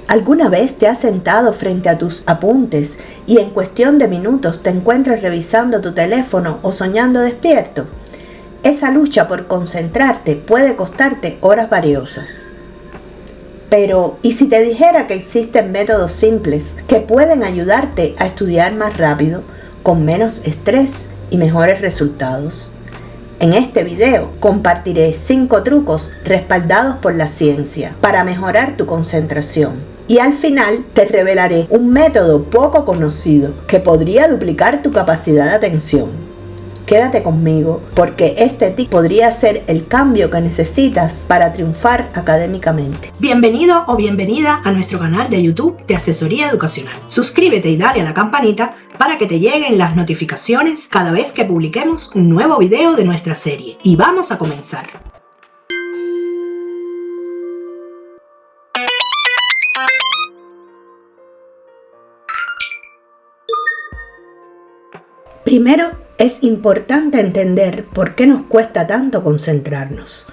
¿Alguna vez te has sentado frente a tus apuntes y en cuestión de minutos te encuentras revisando tu teléfono o soñando despierto? Esa lucha por concentrarte puede costarte horas valiosas. Pero, ¿y si te dijera que existen métodos simples que pueden ayudarte a estudiar más rápido, con menos estrés y mejores resultados? En este video compartiré 5 trucos respaldados por la ciencia para mejorar tu concentración. Y al final te revelaré un método poco conocido que podría duplicar tu capacidad de atención. Quédate conmigo porque este tip podría ser el cambio que necesitas para triunfar académicamente. Bienvenido o bienvenida a nuestro canal de YouTube de Asesoría Educacional. Suscríbete y dale a la campanita para que te lleguen las notificaciones cada vez que publiquemos un nuevo video de nuestra serie. Y vamos a comenzar. Primero, es importante entender por qué nos cuesta tanto concentrarnos.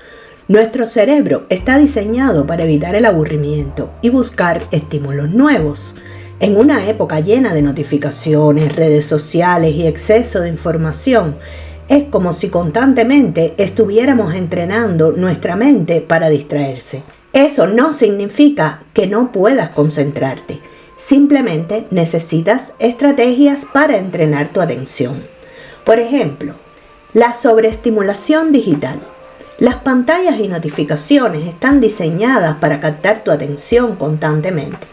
Nuestro cerebro está diseñado para evitar el aburrimiento y buscar estímulos nuevos. En una época llena de notificaciones, redes sociales y exceso de información, es como si constantemente estuviéramos entrenando nuestra mente para distraerse. Eso no significa que no puedas concentrarte. Simplemente necesitas estrategias para entrenar tu atención. Por ejemplo, la sobreestimulación digital. Las pantallas y notificaciones están diseñadas para captar tu atención constantemente.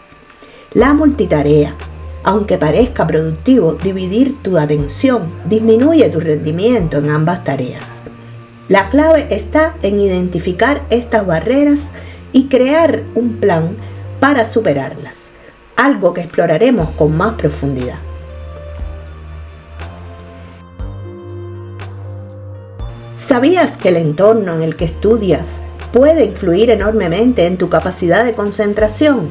La multitarea. Aunque parezca productivo dividir tu atención, disminuye tu rendimiento en ambas tareas. La clave está en identificar estas barreras y crear un plan para superarlas. Algo que exploraremos con más profundidad. ¿Sabías que el entorno en el que estudias puede influir enormemente en tu capacidad de concentración?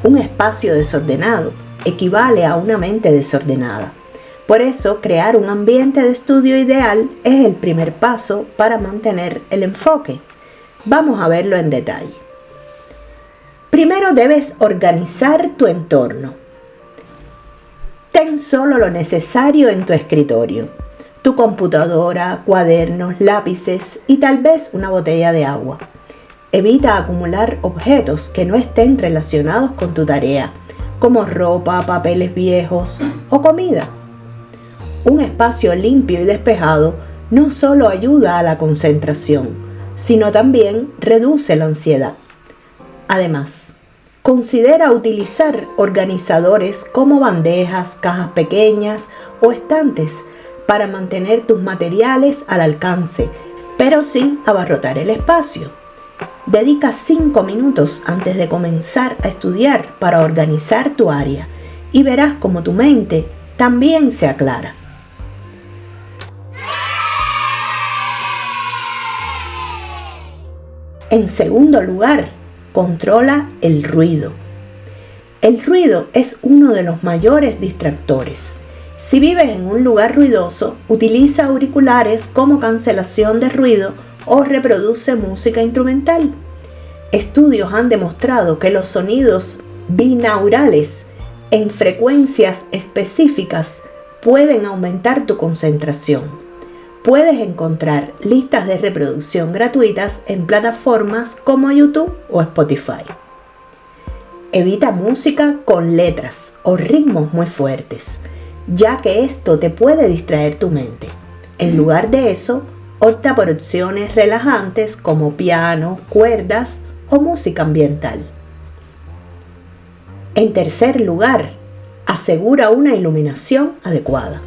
Un espacio desordenado equivale a una mente desordenada. Por eso, crear un ambiente de estudio ideal es el primer paso para mantener el enfoque. Vamos a verlo en detalle. Primero debes organizar tu entorno. Ten solo lo necesario en tu escritorio: tu computadora, cuadernos, lápices y tal vez una botella de agua. Evita acumular objetos que no estén relacionados con tu tarea, como ropa, papeles viejos o comida. Un espacio limpio y despejado no solo ayuda a la concentración, sino también reduce la ansiedad. Además, considera utilizar organizadores como bandejas, cajas pequeñas o estantes para mantener tus materiales al alcance, pero sin abarrotar el espacio. Dedica 5 minutos antes de comenzar a estudiar para organizar tu área y verás cómo tu mente también se aclara. En segundo lugar, controla el ruido. El ruido es uno de los mayores distractores. Si vives en un lugar ruidoso, utiliza auriculares como cancelación de ruido o reproduce música instrumental. Estudios han demostrado que los sonidos binaurales en frecuencias específicas pueden aumentar tu concentración. Puedes encontrar listas de reproducción gratuitas en plataformas como YouTube o Spotify. Evita música con letras o ritmos muy fuertes, ya que esto te puede distraer tu mente. En lugar de eso, opta por opciones relajantes como piano, cuerdas o música ambiental. En tercer lugar, asegura una iluminación adecuada.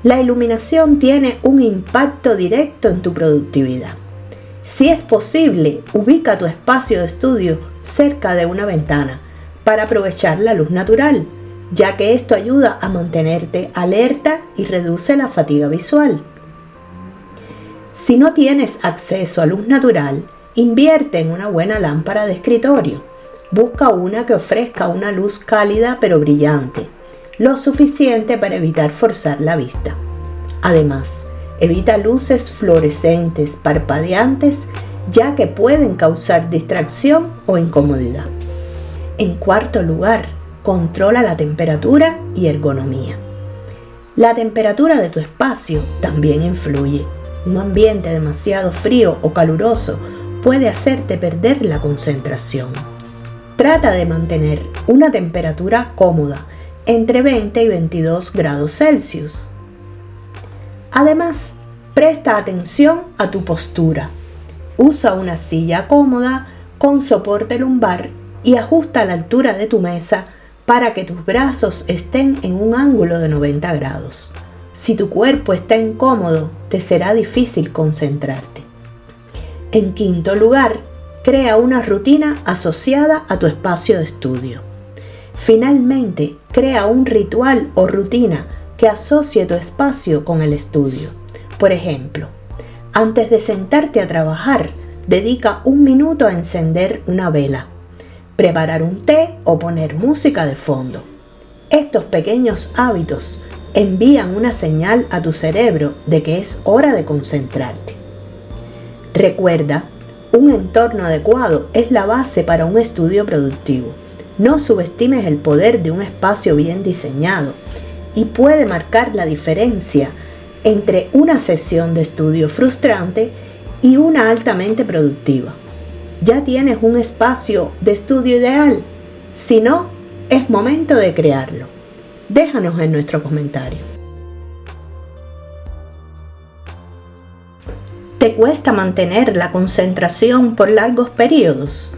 La iluminación tiene un impacto directo en tu productividad. Si es posible, ubica tu espacio de estudio cerca de una ventana para aprovechar la luz natural, ya que esto ayuda a mantenerte alerta y reduce la fatiga visual. Si no tienes acceso a luz natural, invierte en una buena lámpara de escritorio. Busca una que ofrezca una luz cálida pero brillante, lo suficiente para evitar forzar la vista. Además, evita luces fluorescentes, parpadeantes, ya que pueden causar distracción o incomodidad. En cuarto lugar, controla la temperatura y ergonomía. La temperatura de tu espacio también influye. Un ambiente demasiado frío o caluroso puede hacerte perder la concentración. Trata de mantener una temperatura cómoda entre 20 y 22 grados Celsius. Además, presta atención a tu postura. Usa una silla cómoda con soporte lumbar y ajusta la altura de tu mesa para que tus brazos estén en un ángulo de 90 grados. Si tu cuerpo está incómodo, te será difícil concentrarte. En quinto lugar, crea una rutina asociada a tu espacio de estudio. Finalmente, crea un ritual o rutina que asocie tu espacio con el estudio. Por ejemplo, antes de sentarte a trabajar, dedica 1 minuto a encender una vela, preparar un té o poner música de fondo. Estos pequeños hábitos envían una señal a tu cerebro de que es hora de concentrarte. Recuerda, un entorno adecuado es la base para un estudio productivo. No subestimes el poder de un espacio bien diseñado y puede marcar la diferencia entre una sesión de estudio frustrante y una altamente productiva. ¿Ya tienes un espacio de estudio ideal? Si no, es momento de crearlo. Déjanos en nuestro comentario. ¿Te cuesta mantener la concentración por largos periodos?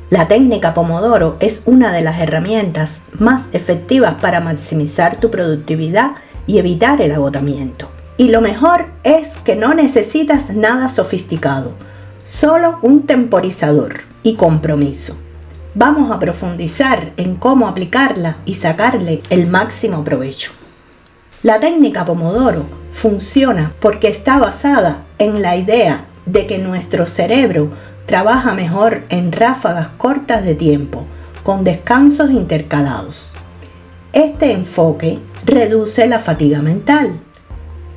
La técnica Pomodoro es una de las herramientas más efectivas para maximizar tu productividad y evitar el agotamiento. Y lo mejor es que no necesitas nada sofisticado, solo un temporizador y compromiso. Vamos a profundizar en cómo aplicarla y sacarle el máximo provecho. La técnica Pomodoro funciona porque está basada en la idea de que nuestro cerebro trabaja mejor en ráfagas cortas de tiempo, con descansos intercalados. Este enfoque reduce la fatiga mental.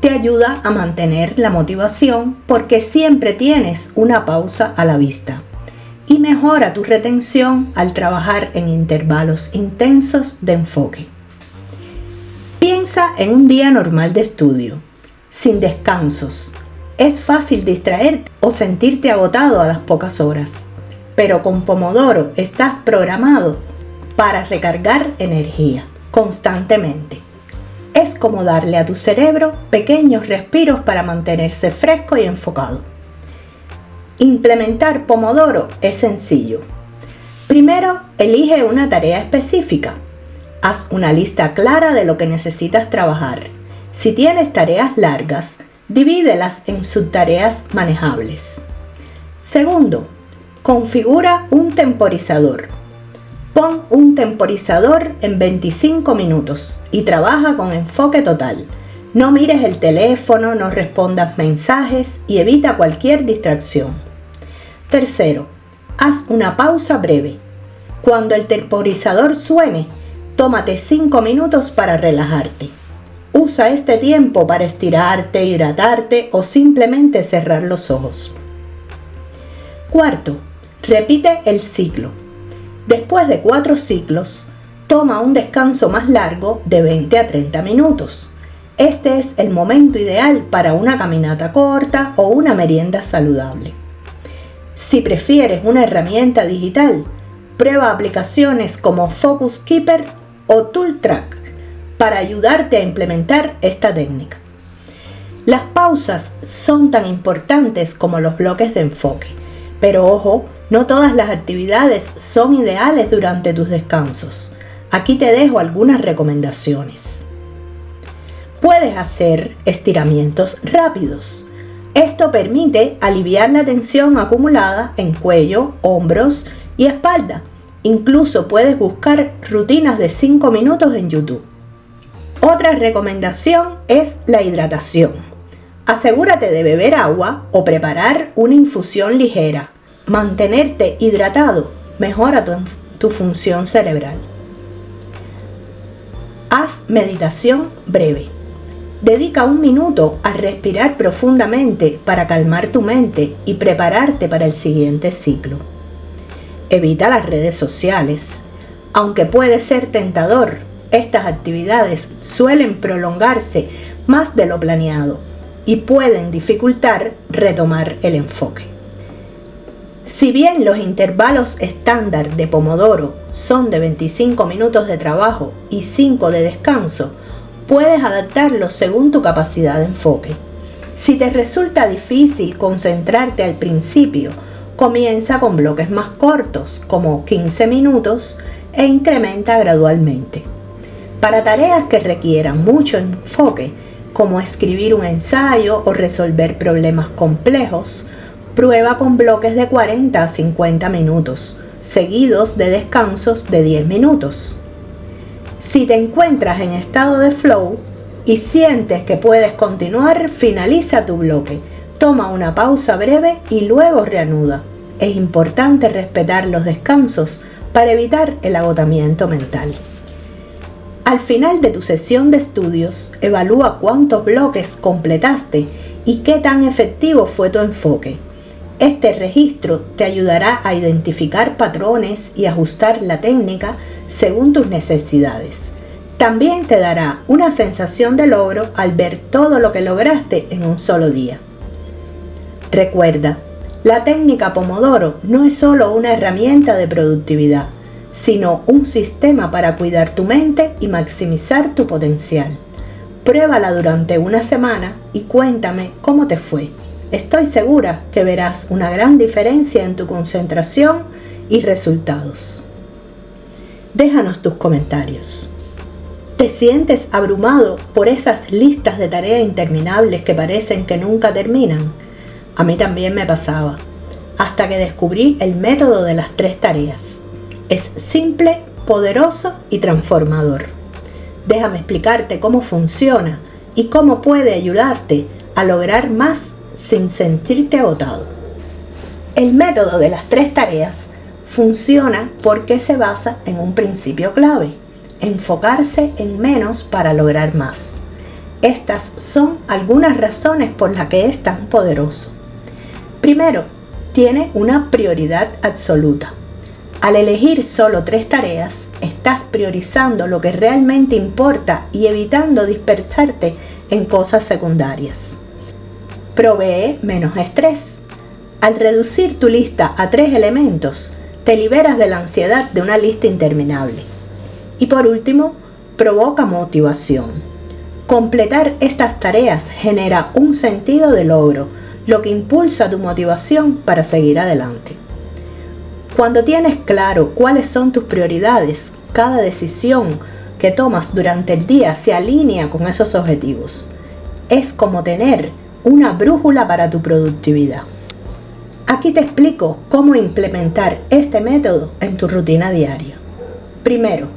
Te ayuda a mantener la motivación porque siempre tienes una pausa a la vista. Y mejora tu retención al trabajar en intervalos intensos de enfoque. Piensa en un día normal de estudio, sin descansos. Es fácil distraerte o sentirte agotado a las pocas horas, pero con Pomodoro estás programado para recargar energía constantemente. Es como darle a tu cerebro pequeños respiros para mantenerse fresco y enfocado. Implementar Pomodoro es sencillo. Primero, elige una tarea específica. Haz una lista clara de lo que necesitas trabajar. Si tienes tareas largas, divídelas en subtareas manejables. Segundo, configura un temporizador. Pon un temporizador en 25 minutos y trabaja con enfoque total. No mires el teléfono, no respondas mensajes y evita cualquier distracción. Tercero, haz una pausa breve. Cuando el temporizador suene, tómate 5 minutos para relajarte. Usa este tiempo para estirarte, hidratarte o simplemente cerrar los ojos. Cuarto, repite el ciclo. Después de 4 ciclos, toma un descanso más largo de 20 a 30 minutos. Este es el momento ideal para una caminata corta o una merienda saludable. Si prefieres una herramienta digital, prueba aplicaciones como Focus Keeper o Tool Track para ayudarte a implementar esta técnica. Las pausas son tan importantes como los bloques de enfoque, pero ojo, no todas las actividades son ideales durante tus descansos. Aquí te dejo algunas recomendaciones. Puedes hacer estiramientos rápidos. Esto permite aliviar la tensión acumulada en cuello, hombros y espalda. Incluso puedes buscar rutinas de 5 minutos en YouTube. Otra recomendación es la hidratación. Asegúrate de beber agua o preparar una infusión ligera. Mantenerte hidratado mejora tu función cerebral. Haz meditación breve. Dedica 1 minuto a respirar profundamente para calmar tu mente y prepararte para el siguiente ciclo. Evita las redes sociales. Aunque puede ser tentador, estas actividades suelen prolongarse más de lo planeado y pueden dificultar retomar el enfoque. Si bien los intervalos estándar de Pomodoro son de 25 minutos de trabajo y 5 de descanso, puedes adaptarlos según tu capacidad de enfoque. Si te resulta difícil concentrarte al principio, comienza con bloques más cortos, como 15 minutos, e incrementa gradualmente. Para tareas que requieran mucho enfoque, como escribir un ensayo o resolver problemas complejos, prueba con bloques de 40 a 50 minutos, seguidos de descansos de 10 minutos. Si te encuentras en estado de flow y sientes que puedes continuar, finaliza tu bloque, toma una pausa breve y luego reanuda. Es importante respetar los descansos para evitar el agotamiento mental. Al final de tu sesión de estudios, evalúa cuántos bloques completaste y qué tan efectivo fue tu enfoque. Este registro te ayudará a identificar patrones y ajustar la técnica según tus necesidades. También te dará una sensación de logro al ver todo lo que lograste en un solo día. Recuerda, la técnica Pomodoro no es solo una herramienta de productividad, sino un sistema para cuidar tu mente y maximizar tu potencial. Pruébala durante una semana y cuéntame cómo te fue. Estoy segura que verás una gran diferencia en tu concentración y resultados. Déjanos tus comentarios. ¿Te sientes abrumado por esas listas de tareas interminables que parecen que nunca terminan? A mí también me pasaba, hasta que descubrí el método de las 3 tareas. Es simple, poderoso y transformador. Déjame explicarte cómo funciona y cómo puede ayudarte a lograr más sin sentirte agotado. El método de las 3 tareas funciona porque se basa en un principio clave: enfocarse en menos para lograr más. Estas son algunas razones por las que es tan poderoso. Primero, tiene una prioridad absoluta. Al elegir solo 3 tareas, estás priorizando lo que realmente importa y evitando dispersarte en cosas secundarias. Provee menos estrés. Al reducir tu lista a 3 elementos, te liberas de la ansiedad de una lista interminable. Y por último, provoca motivación. Completar estas tareas genera un sentido de logro, lo que impulsa tu motivación para seguir adelante. Cuando tienes claro cuáles son tus prioridades, cada decisión que tomas durante el día se alinea con esos objetivos. Es como tener una brújula para tu productividad. Aquí te explico cómo implementar este método en tu rutina diaria. Primero,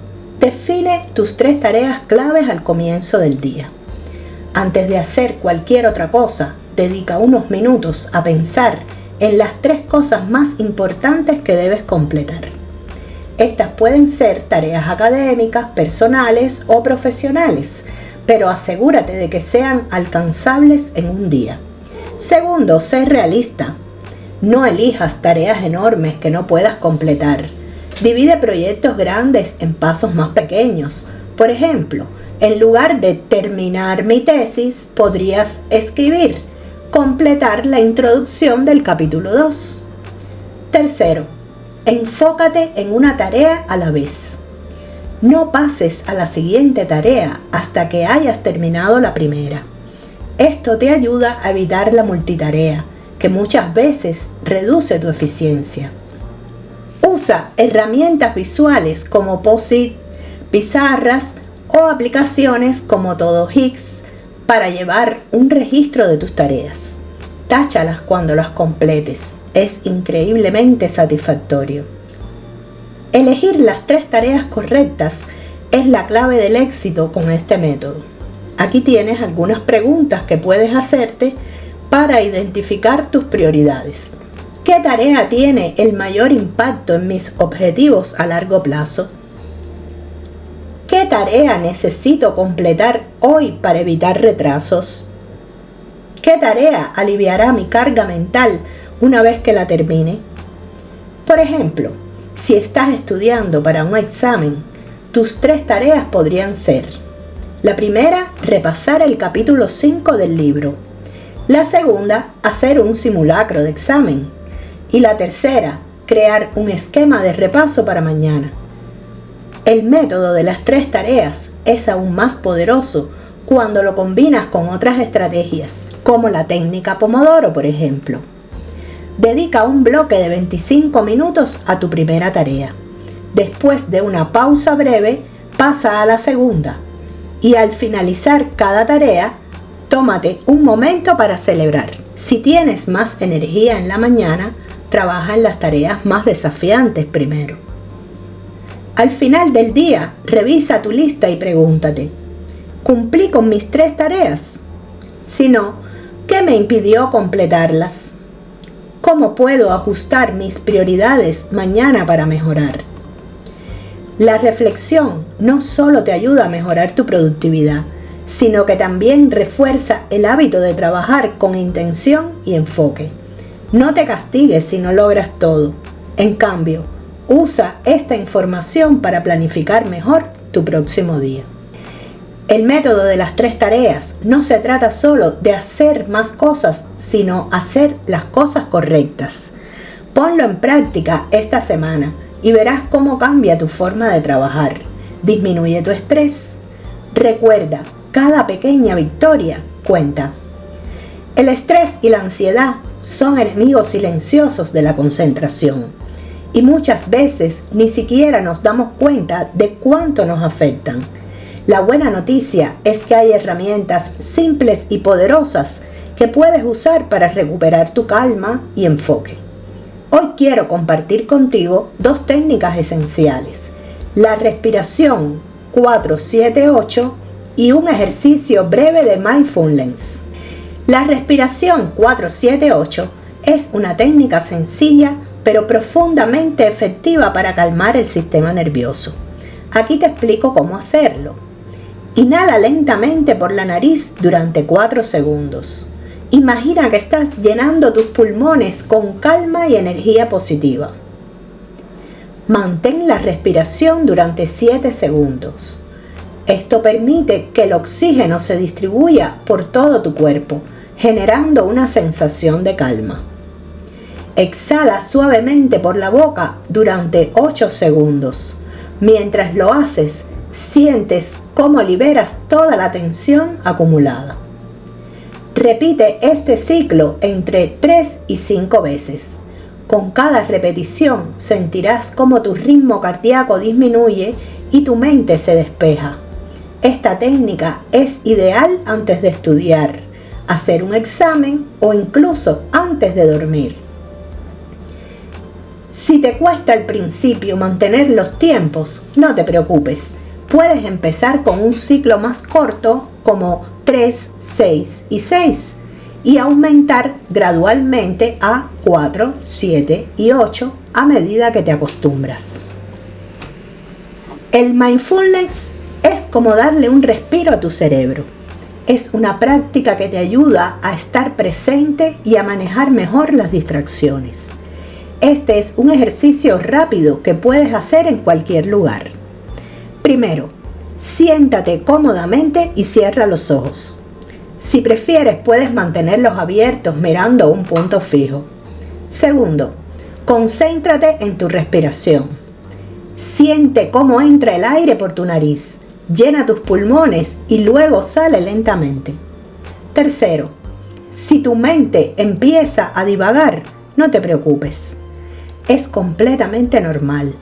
define tus 3 tareas claves al comienzo del día. Antes de hacer cualquier otra cosa, dedica unos minutos a pensar en las 3 cosas más importantes que debes completar. Estas pueden ser tareas académicas, personales o profesionales, pero asegúrate de que sean alcanzables en un día. Segundo, sé realista. No elijas tareas enormes que no puedas completar. Divide proyectos grandes en pasos más pequeños. Por ejemplo, en lugar de terminar mi tesis, podrías escribir: completar la introducción del capítulo 2. Tercero, enfócate en una tarea a la vez. No pases a la siguiente tarea hasta que hayas terminado la primera. Esto te ayuda a evitar la multitarea, que muchas veces reduce tu eficiencia. Usa herramientas visuales como Post-it, pizarras o aplicaciones como TodoHix para llevar un registro de tus tareas. Táchalas cuando las completes. Es increíblemente satisfactorio. Elegir las 3 tareas correctas es la clave del éxito con este método. Aquí tienes algunas preguntas que puedes hacerte para identificar tus prioridades. ¿Qué tarea tiene el mayor impacto en mis objetivos a largo plazo? ¿Qué tarea necesito completar hoy para evitar retrasos? ¿Qué tarea aliviará mi carga mental una vez que la termine? Por ejemplo, Si estás estudiando para un examen, tus 3 tareas podrían ser: la primera, repasar el capítulo 5 del libro; la segunda, hacer un simulacro de examen; y la tercera, crear un esquema de repaso para mañana. El método de las 3 tareas es aún más poderoso cuando lo combinas con otras estrategias, como la técnica Pomodoro, por ejemplo. Dedica un bloque de 25 minutos a tu primera tarea. Después de una pausa breve, pasa a la segunda. Y al finalizar cada tarea, tómate un momento para celebrar. Si tienes más energía en la mañana, trabaja en las tareas más desafiantes primero. Al final del día, revisa tu lista y pregúntate: ¿cumplí con mis 3 tareas? Si no, ¿qué me impidió completarlas? ¿Cómo puedo ajustar mis prioridades mañana para mejorar? La reflexión no solo te ayuda a mejorar tu productividad, sino que también refuerza el hábito de trabajar con intención y enfoque. No te castigues si no logras todo. En cambio, usa esta información para planificar mejor tu próximo día. El método de las 3 tareas no se trata solo de hacer más cosas, sino hacer las cosas correctas. Ponlo en práctica esta semana y verás cómo cambia tu forma de trabajar. Disminuye tu estrés. Recuerda, cada pequeña victoria cuenta. El estrés y la ansiedad son enemigos silenciosos de la concentración y muchas veces ni siquiera nos damos cuenta de cuánto nos afectan. La buena noticia es que hay herramientas simples y poderosas que puedes usar para recuperar tu calma y enfoque. Hoy quiero compartir contigo 2 técnicas esenciales: la respiración 4-7-8 y un ejercicio breve de mindfulness. La respiración 4-7-8 es una técnica sencilla pero profundamente efectiva para calmar el sistema nervioso. Aquí te explico cómo hacerlo. Inhala lentamente por la nariz durante 4 segundos. Imagina que estás llenando tus pulmones con calma y energía positiva. Mantén la respiración durante 7 segundos. Esto permite que el oxígeno se distribuya por todo tu cuerpo, generando una sensación de calma. Exhala suavemente por la boca durante 8 segundos. Mientras lo haces, sientes cómo liberas toda la tensión acumulada. Repite este ciclo entre 3 y 5 veces. Con cada repetición sentirás cómo tu ritmo cardíaco disminuye y tu mente se despeja. Esta técnica es ideal antes de estudiar, hacer un examen o incluso antes de dormir. Si te cuesta al principio mantener los tiempos, no te preocupes. Puedes empezar con un ciclo más corto como 3, 6 y 6 y aumentar gradualmente a 4, 7 y 8 a medida que te acostumbras. El mindfulness es como darle un respiro a tu cerebro. Es una práctica que te ayuda a estar presente y a manejar mejor las distracciones. Este es un ejercicio rápido que puedes hacer en cualquier lugar. Primero, siéntate cómodamente y cierra los ojos. Si prefieres, puedes mantenerlos abiertos mirando un punto fijo. Segundo, concéntrate en tu respiración. Siente cómo entra el aire por tu nariz, llena tus pulmones y luego sale lentamente. Tercero, si tu mente empieza a divagar, no te preocupes. Es completamente normal.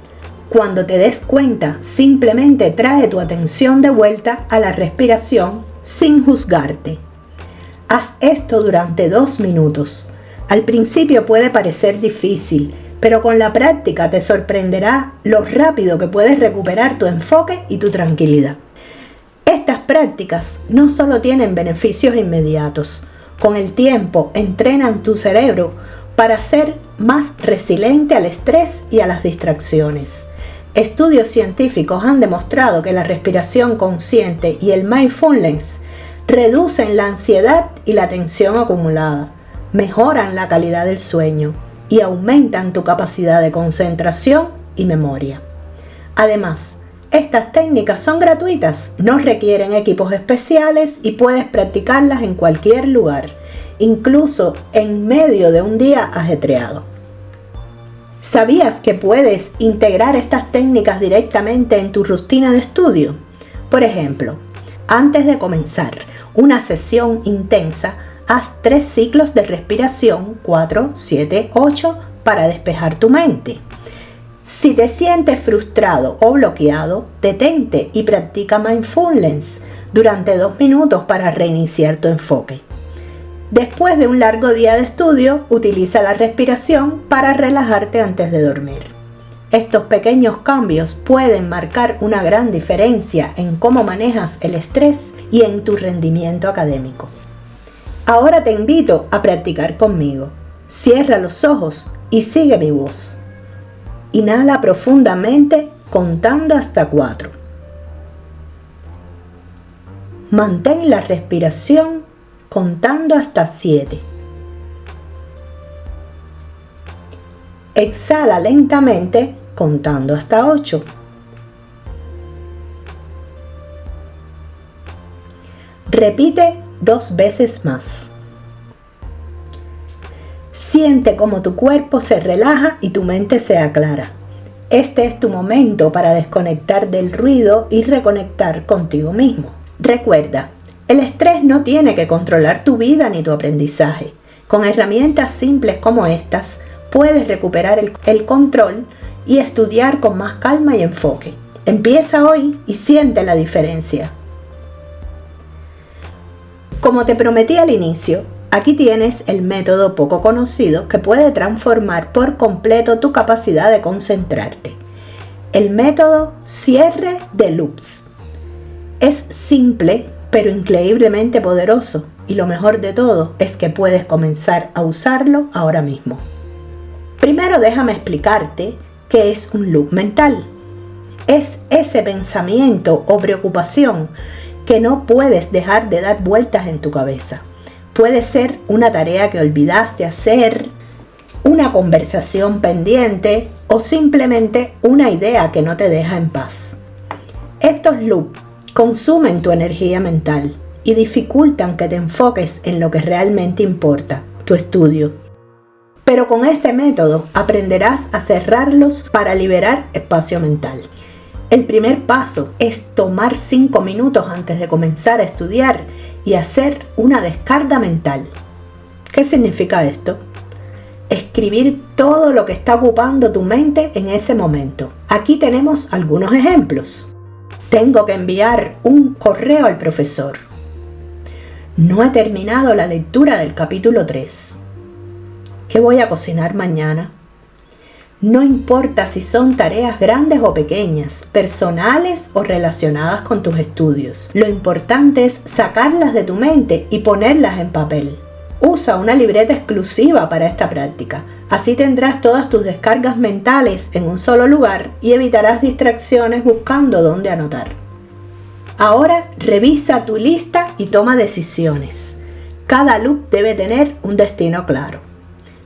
Cuando te des cuenta, simplemente trae tu atención de vuelta a la respiración sin juzgarte. Haz esto durante 2 minutos. Al principio puede parecer difícil, pero con la práctica te sorprenderá lo rápido que puedes recuperar tu enfoque y tu tranquilidad. Estas prácticas no solo tienen beneficios inmediatos. Con el tiempo entrenan tu cerebro para ser más resiliente al estrés y a las distracciones. Estudios científicos han demostrado que la respiración consciente y el mindfulness reducen la ansiedad y la tensión acumulada, mejoran la calidad del sueño y aumentan tu capacidad de concentración y memoria. Además, estas técnicas son gratuitas, no requieren equipos especiales y puedes practicarlas en cualquier lugar, incluso en medio de un día ajetreado. ¿Sabías que puedes integrar estas técnicas directamente en tu rutina de estudio? Por ejemplo, antes de comenzar una sesión intensa, haz 3 ciclos de respiración 4, 7, 8 para despejar tu mente. Si te sientes frustrado o bloqueado, detente y practica mindfulness durante 2 minutos para reiniciar tu enfoque. Después de un largo día de estudio, utiliza la respiración para relajarte antes de dormir. Estos pequeños cambios pueden marcar una gran diferencia en cómo manejas el estrés y en tu rendimiento académico. Ahora te invito a practicar conmigo. Cierra los ojos y sigue mi voz. Inhala profundamente contando hasta 4. Mantén la respiración contando hasta 7. Exhala lentamente contando hasta 8. Repite 2 veces más. Siente cómo tu cuerpo se relaja y tu mente se aclara. Este es tu momento para desconectar del ruido y reconectar contigo mismo. Recuerda, el estrés no tiene que controlar tu vida ni tu aprendizaje. Con herramientas simples como estas, puedes recuperar el control y estudiar con más calma y enfoque. Empieza hoy y siente la diferencia. Como te prometí al inicio, aquí tienes el método poco conocido que puede transformar por completo tu capacidad de concentrarte. El método cierre de loops. Es simple, pero increíblemente poderoso, y lo mejor de todo es que puedes comenzar a usarlo ahora mismo. Primero déjame explicarte qué es un loop mental. Es ese pensamiento o preocupación que no puedes dejar de dar vueltas en tu cabeza. Puede ser una tarea que olvidaste hacer, una conversación pendiente o simplemente una idea que no te deja en paz. Estos loops consumen tu energía mental y dificultan que te enfoques en lo que realmente importa, tu estudio. Pero con este método aprenderás a cerrarlos para liberar espacio mental. El primer paso es tomar 5 minutos antes de comenzar a estudiar y hacer una descarga mental. ¿Qué significa esto? Escribir todo lo que está ocupando tu mente en ese momento. Aquí tenemos algunos ejemplos. Tengo que enviar un correo al profesor. No he terminado la lectura del capítulo 3. ¿Qué voy a cocinar mañana? No importa si son tareas grandes o pequeñas, personales o relacionadas con tus estudios. Lo importante es sacarlas de tu mente y ponerlas en papel. Usa una libreta exclusiva para esta práctica. Así tendrás todas tus descargas mentales en un solo lugar y evitarás distracciones buscando dónde anotar. Ahora revisa tu lista y toma decisiones. Cada loop debe tener un destino claro.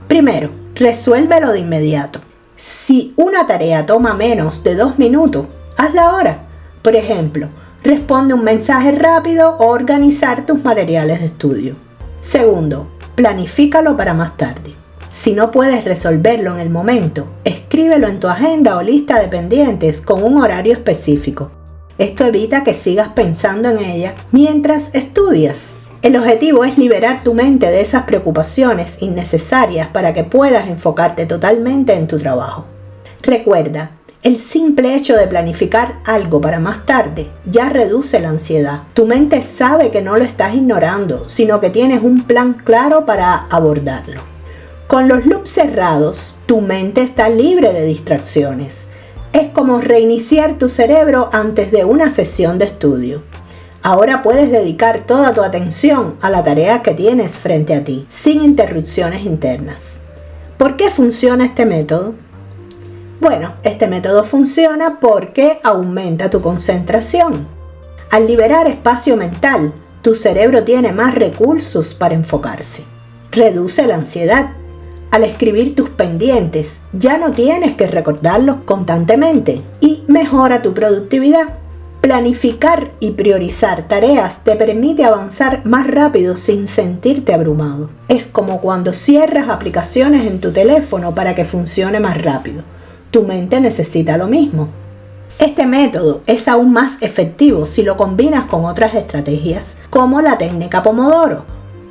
Primero, resuélvelo de inmediato. Si una tarea toma menos de 2 minutos, hazla ahora. Por ejemplo, responde un mensaje rápido o organizar tus materiales de estudio. Segundo, planifícalo para más tarde. Si no puedes resolverlo en el momento, escríbelo en tu agenda o lista de pendientes con un horario específico. Esto evita que sigas pensando en ella mientras estudias. El objetivo es liberar tu mente de esas preocupaciones innecesarias para que puedas enfocarte totalmente en tu trabajo. Recuerda, el simple hecho de planificar algo para más tarde ya reduce la ansiedad. Tu mente sabe que no lo estás ignorando, sino que tienes un plan claro para abordarlo. Con los loops cerrados, tu mente está libre de distracciones. Es como reiniciar tu cerebro antes de una sesión de estudio. Ahora puedes dedicar toda tu atención a la tarea que tienes frente a ti, sin interrupciones internas. ¿Por qué funciona este método? Bueno, este método funciona porque aumenta tu concentración. Al liberar espacio mental, tu cerebro tiene más recursos para enfocarse. Reduce la ansiedad. Al escribir tus pendientes, ya no tienes que recordarlos constantemente y mejora tu productividad. Planificar y priorizar tareas te permite avanzar más rápido sin sentirte abrumado. Es como cuando cierras aplicaciones en tu teléfono para que funcione más rápido. Tu mente necesita lo mismo. Este método es aún más efectivo si lo combinas con otras estrategias, como la técnica Pomodoro.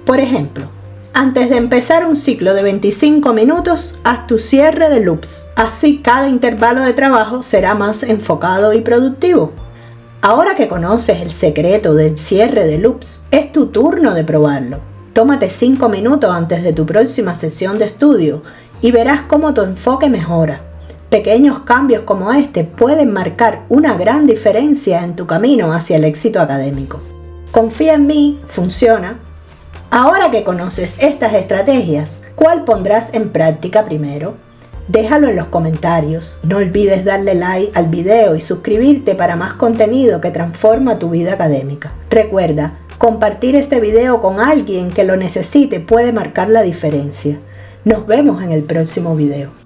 Por ejemplo, antes de empezar un ciclo de 25 minutos, haz tu cierre de loops. Así cada intervalo de trabajo será más enfocado y productivo. Ahora que conoces el secreto del cierre de loops, es tu turno de probarlo. Tómate 5 minutos antes de tu próxima sesión de estudio y verás cómo tu enfoque mejora. Pequeños cambios como este pueden marcar una gran diferencia en tu camino hacia el éxito académico. Confía en mí, funciona. Ahora que conoces estas estrategias, ¿cuál pondrás en práctica primero? Déjalo en los comentarios. No olvides darle like al video y suscribirte para más contenido que transforma tu vida académica. Recuerda, compartir este video con alguien que lo necesite puede marcar la diferencia. Nos vemos en el próximo video.